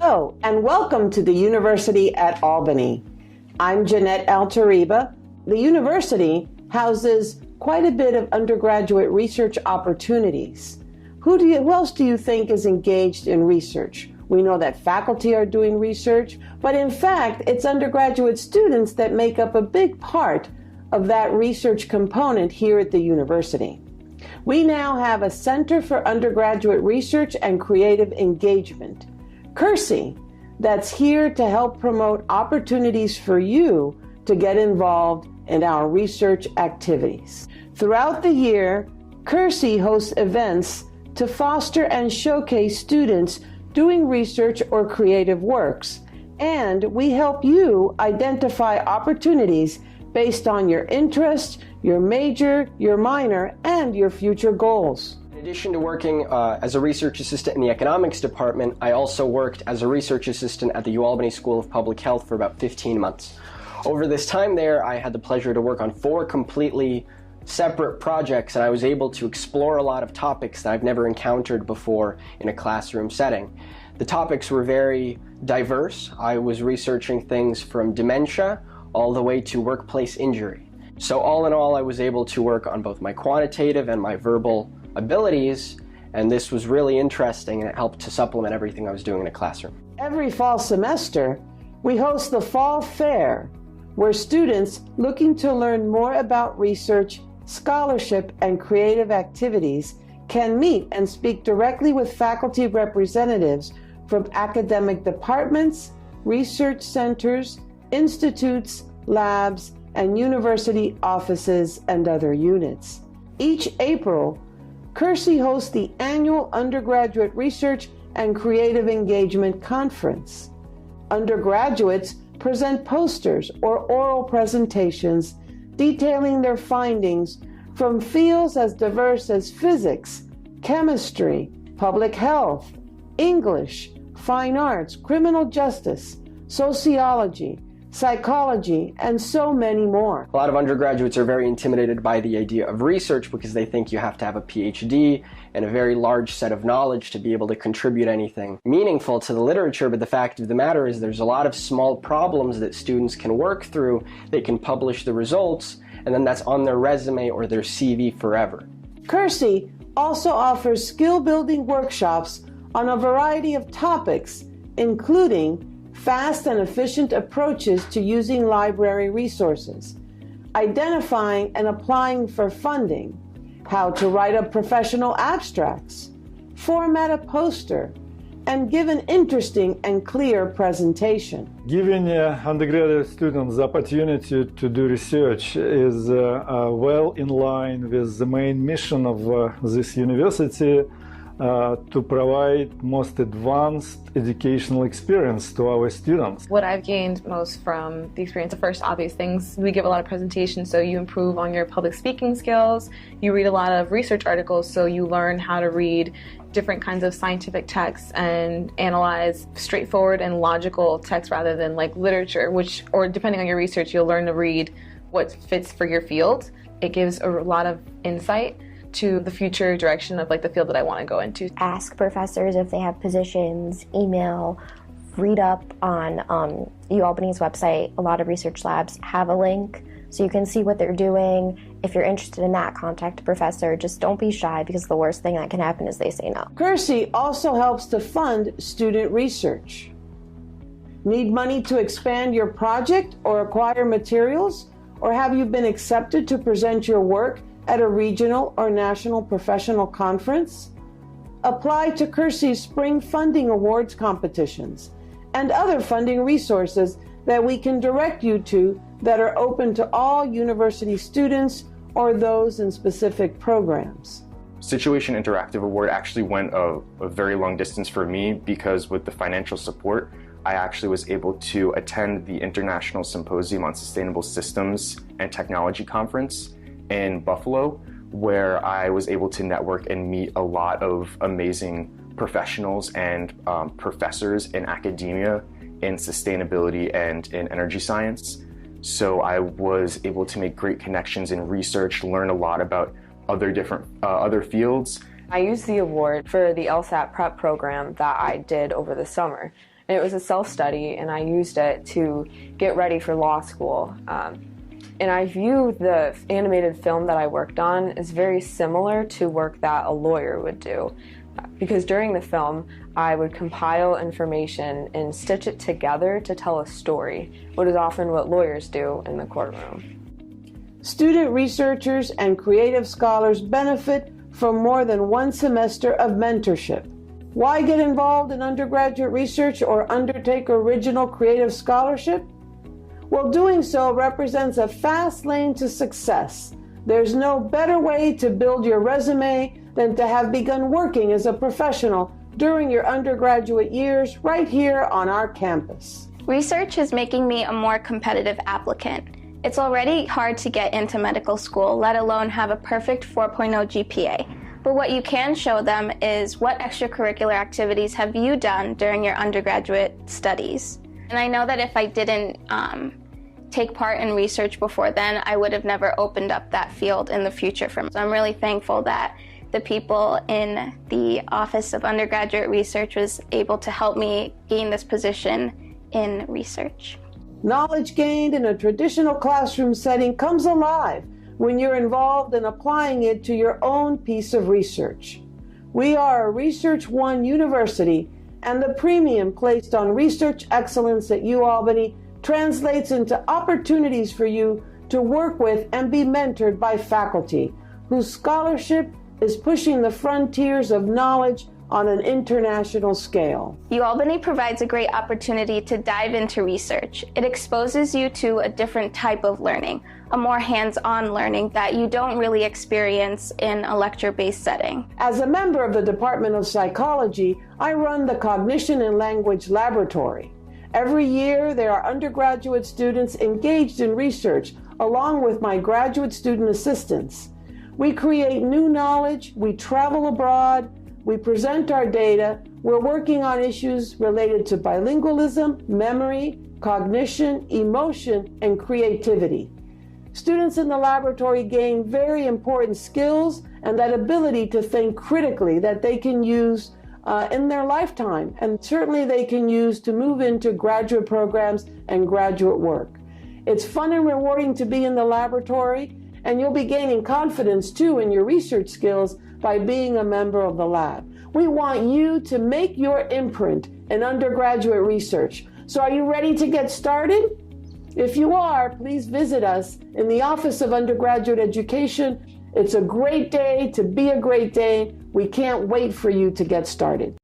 Hello, and welcome to the University at Albany. I'm Jeanette Altariba. The university houses quite a bit of undergraduate research opportunities. Who else do you think is engaged in research? We know that faculty are doing research, but in fact, it's undergraduate students that make up a big part of that research component here at the university. We now have a Center for Undergraduate Research and Creative Engagement, CURSE, that's here to help promote opportunities for you to get involved in our research activities. Throughout the year, CURSE hosts events to foster and showcase students doing research or creative works, and we help you identify opportunities based on your interest, your major, your minor, and your future goals. In addition to working as a research assistant in the economics department, I also worked as a research assistant at the UAlbany School of Public Health for about 15 months. Over this time there, I had the pleasure to work on 4 completely separate projects, and I was able to explore a lot of topics that I've never encountered before in a classroom setting. The topics were very diverse. I was researching things from dementia all the way to workplace injury. So all in all, I was able to work on both my quantitative and my verbal abilities, and this was really interesting, and it helped to supplement everything I was doing in a classroom. Every fall semester, we host the Fall Fair, where students looking to learn more about research, scholarship, and creative activities can meet and speak directly with faculty representatives from academic departments, research centers, institutes, labs, and university offices and other units. Each April, CURSE hosts the annual Undergraduate Research and Creative Engagement Conference. Undergraduates present posters or oral presentations detailing their findings from fields as diverse as physics, chemistry, public health, English, fine arts, criminal justice, sociology, psychology, and so many more. A lot of undergraduates are very intimidated by the idea of research because they think you have to have a PhD and a very large set of knowledge to be able to contribute anything meaningful to the literature, but the fact of the matter is there's a lot of small problems that students can work through. They can publish the results, and then that's on their resume or their CV forever. CURSE also offers skill-building workshops on a variety of topics, including fast and efficient approaches to using library resources, identifying and applying for funding, how to write up professional abstracts, format a poster, and give an interesting and clear presentation. Giving undergraduate students the opportunity to do research is well in line with the main mission of this university, to provide most advanced educational experience to our students. What I've gained most from the experience, the first obvious things, we give a lot of presentations, so you improve on your public speaking skills. You read a lot of research articles, so you learn how to read different kinds of scientific texts and analyze straightforward and logical texts rather than like literature, or depending on your research, you'll learn to read what fits for your field. It gives a lot of insight to the future direction of like the field that I want to go into. Ask professors if they have positions, email, read up on UAlbany's website. A lot of research labs have a link so you can see what they're doing. If you're interested in that, contact a professor. Just don't be shy, because the worst thing that can happen is they say no. CURSE also helps to fund student research. Need money to expand your project or acquire materials? Or have you been accepted to present your work at a regional or national professional conference? Apply to CURSE's Spring Funding Awards competitions and other funding resources that we can direct you to that are open to all university students or those in specific programs. Situation Interactive Award actually went a very long distance for me, because with the financial support, I actually was able to attend the International Symposium on Sustainable Systems and Technology Conference in Buffalo, where I was able to network and meet a lot of amazing professionals and professors in academia, in sustainability, and in energy science. So I was able to make great connections in research, learn a lot about other fields. I used the award for the LSAT prep program that I did over the summer. And it was a self-study, and I used it to get ready for law school. And I view the animated film that I worked on as very similar to work that a lawyer would do. Because during the film, I would compile information and stitch it together to tell a story, what is often what lawyers do in the courtroom. Student researchers and creative scholars benefit from more than one semester of mentorship. Why get involved in undergraduate research or undertake original creative scholarship? Well, doing so represents a fast lane to success. There's no better way to build your resume than to have begun working as a professional during your undergraduate years right here on our campus. Research is making me a more competitive applicant. It's already hard to get into medical school, let alone have a perfect 4.0 GPA. But what you can show them is what extracurricular activities have you done during your undergraduate studies. And I know that if I didn't take part in research before then, I would have never opened up that field in the future for me. So I'm really thankful that the people in the Office of Undergraduate Research was able to help me gain this position in research. Knowledge gained in a traditional classroom setting comes alive when you're involved in applying it to your own piece of research. We are a Research One university, and the premium placed on research excellence at UAlbany translates into opportunities for you to work with and be mentored by faculty whose scholarship is pushing the frontiers of knowledge on an international scale. UAlbany provides a great opportunity to dive into research. It exposes you to a different type of learning, a more hands-on learning that you don't really experience in a lecture-based setting. As a member of the Department of Psychology, I run the Cognition and Language Laboratory. Every year, there are undergraduate students engaged in research, along with my graduate student assistants. We create new knowledge, we travel abroad, we present our data, we're working on issues related to bilingualism, memory, cognition, emotion, and creativity. Students in the laboratory gain very important skills and that ability to think critically that they can use in their lifetime, and certainly they can use to move into graduate programs and graduate work. It's fun and rewarding to be in the laboratory, and you'll be gaining confidence too in your research skills by being a member of the lab. We want you to make your imprint in undergraduate research. So are you ready to get started? If you are, please visit us in the Office of Undergraduate Education. It's a great day to be a great day. We can't wait for you to get started.